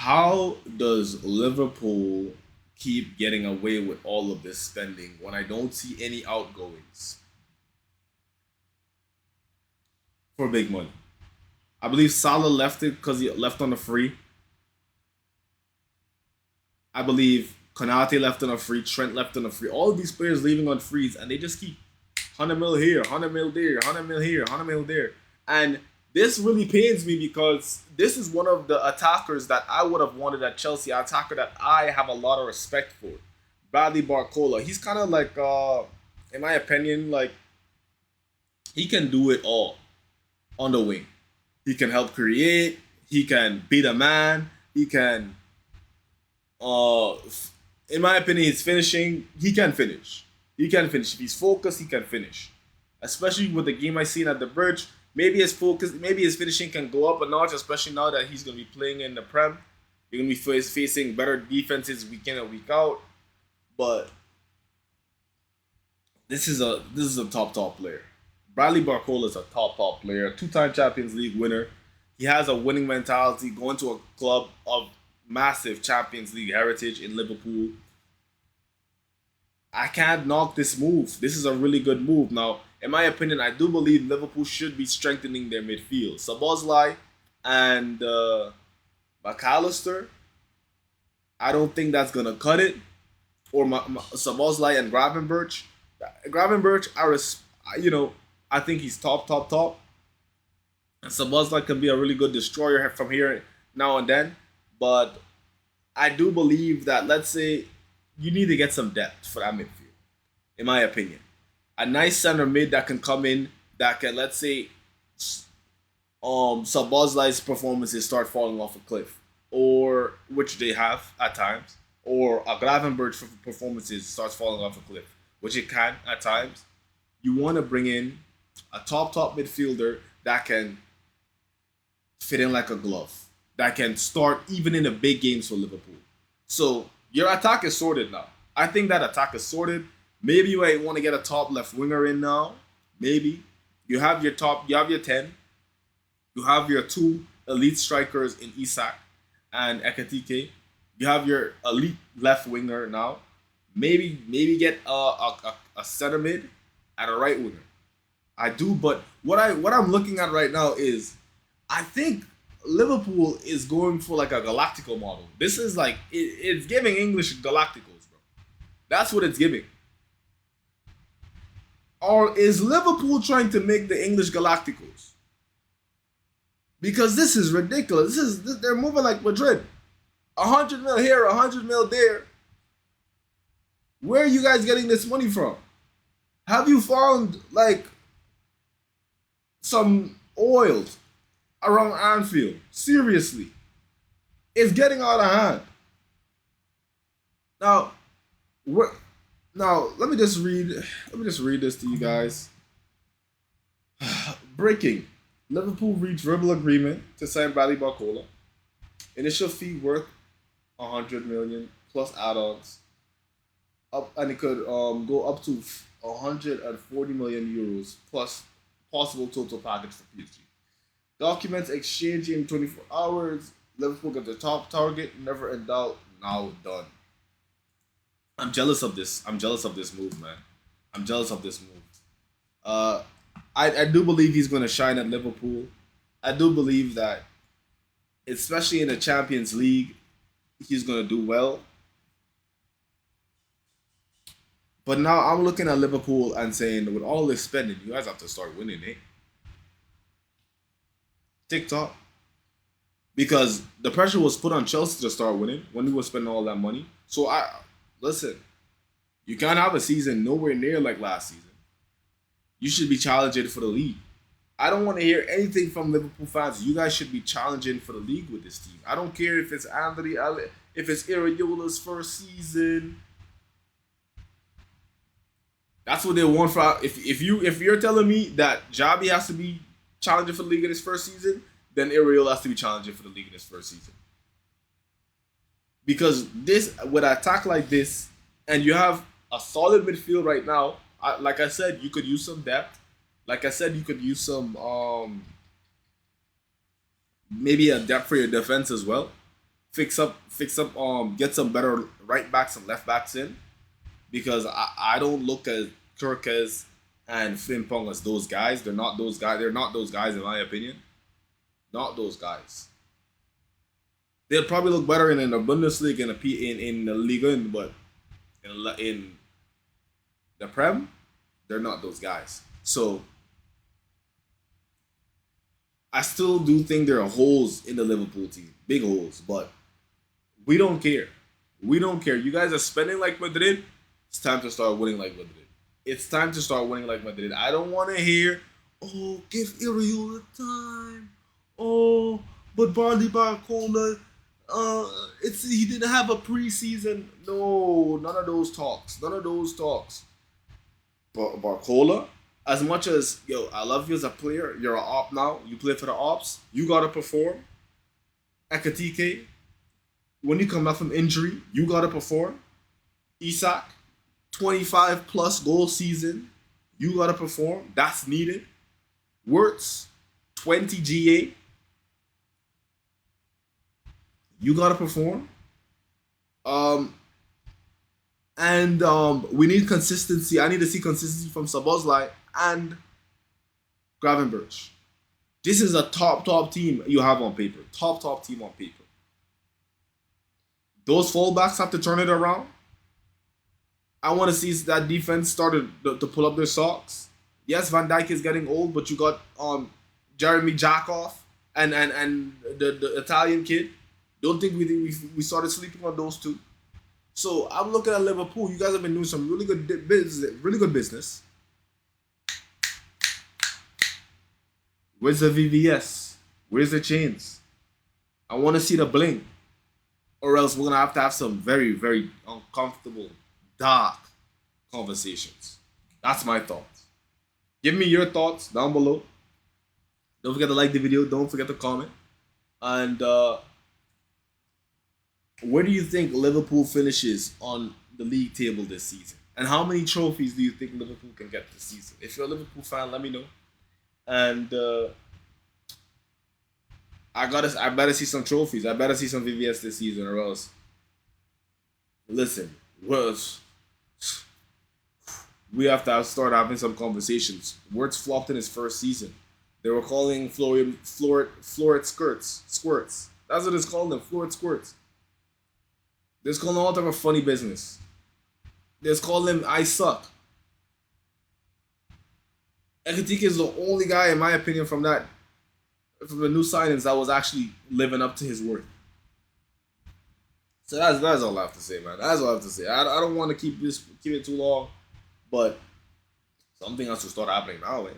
How does Liverpool keep getting away with all of this spending when I don't see any outgoings for big money? I believe Salah left it because he left on a free. I believe Konate left on a free. Trent left on a free. All of these players leaving on frees, and they just keep 100 mil here, 100 mil there, 100 mil here, 100 mil there. And this really pains me because this is one of the attackers that I would have wanted at Chelsea, an attacker that I have a lot of respect for. Bradley Barcola. He's kind of like, in my opinion, like he can do it all on the wing. He can help create. He can beat a man. He can, uh, in my opinion, his finishing. He can finish. He can finish. If he's focused, he can finish. Especially with the game I seen at the bridge, maybe his focus, maybe his finishing can go up a notch. Especially now that he's gonna be playing in the Prem, you're gonna be facing better defenses week in and week out. But this is a top player. Bradley Barcola is a top player, two-time Champions League winner. He has a winning mentality, going to a club of massive Champions League heritage in Liverpool. I can't knock this move. This is a really good move. Now, in my opinion, I do believe Liverpool should be strengthening their midfield. Sabozlai and McAllister, I don't think that's gonna cut it. Or Sabozlai and Gravenberch. Gravenberch, I think he's top. And Sabozlai can be a really good destroyer from here now and then. But I do believe that, let's say, you need to get some depth for that midfield, in my opinion. A nice center mid that can come in, that can, let's say, Sabozlai's performances start falling off a cliff, or which they have at times, or a Gravenberch performances starts falling off a cliff, which it can at times. You want to bring in a top midfielder that can fit in like a glove, that can start even in the big games for Liverpool. So your attack is sorted now. I think that attack is sorted. Maybe you might want to get a top left winger in now. Maybe you have your 10. You have your two elite strikers in Isak and Ekatike. You have your elite left winger now. Maybe get a center mid and a right winger. I do, but what I'm looking at right now is I think Liverpool is going for like a Galactico model. This is like it's giving English Galacticos, bro. That's what it's giving. Or is Liverpool trying to make the English Galacticos? Because this is ridiculous. They're moving like Madrid. 100 mil here, 100 mil there. Where are you guys getting this money from? Have you found like some oil around Anfield? Seriously, it's getting out of hand. Now, let me just read. Let me just read this to you guys. Breaking: Liverpool reached verbal agreement to sign Bradley Barcola. Initial fee worth 100 million plus add-ons. Up, and it could go up to 140 million euros plus possible total package for PSG. Documents exchanged in 24 hours. Liverpool got the top target. Never in doubt. Now done. I'm jealous of this. I'm jealous of this move, man. I'm jealous of this move. Uh, I do believe he's going to shine at Liverpool. I do believe that, especially in the Champions League, he's going to do well. But now I'm looking at Liverpool and saying, with all this spending, you guys have to start winning, eh? TikTok. Because the pressure was put on Chelsea to start winning when we were spending all that money. So listen, you can't have a season nowhere near like last season. You should be challenging for the league. I don't want to hear anything from Liverpool fans. You guys should be challenging for the league with this team. I don't care if it's Anthony, if it's Iraola's first season. That's what they want for. If you're telling me that Javi has to be challenging for the league in his first season, then Iraola has to be challenging for the league in his first season. Because this, with an attack like this, and you have a solid midfield right now, like I said, you could use some depth. Like I said, you could use some maybe a depth for your defense as well. get some better right backs and left backs in, because I don't look at Kirkes and Frimpong as those guys. They're not those guys. They're not those guys in my opinion. Not those guys. They'll probably look better in the Bundesliga in the Liga, but in the Prem, they're not those guys. So I still do think there are holes in the Liverpool team, big holes, but we don't care. We don't care. You guys are spending like Madrid. It's time to start winning like Madrid. It's time to start winning like Madrid. I don't want to hear, oh, give Iriol time. Oh, but Bradley Barcola, he didn't have a preseason. No, none of those talks. None of those talks. Barcola, as much as I love you as a player, you're an op now. You play for the ops. You gotta perform. Ekatike, when you come back from injury, you gotta perform. Isak, 25 plus goal season, you gotta perform. That's needed. Wirtz, 20 GA, you gotta perform. We need consistency. I need to see consistency from Szoboszlai and Gravenberch. This is a top team you have on paper. Top team on paper. Those fullbacks have to turn it around. I want to see that defense started to pull up their socks. Yes, Van Dijk is getting old, but you got Jeremy Jakoff and the Italian kid. Don't think we started sleeping on those two. So I'm looking at Liverpool. You guys have been doing some really good business. Where's the VVS? Where's the chains? I want to see the bling, or else we're gonna have to have some very, very uncomfortable, dark conversations. That's my thoughts. Give me your thoughts down below. Don't forget to like the video. Don't forget to comment. And where do you think Liverpool finishes on the league table this season? And how many trophies do you think Liverpool can get this season? If you're a Liverpool fan, let me know. And I better see some trophies. I better see some VVS this season, or else. Listen, we have to start having some conversations. Wirtz flopped in his first season. They were calling Florid squirts. That's what it's called them, Florid squirts. They're calling all type of funny business. They're calling him I suck. Ekatike is the only guy, in my opinion, from the new signings that was actually living up to his worth. So that's all I have to say, man. That's all I have to say. I don't want to keep it too long, but something has to start happening now, man.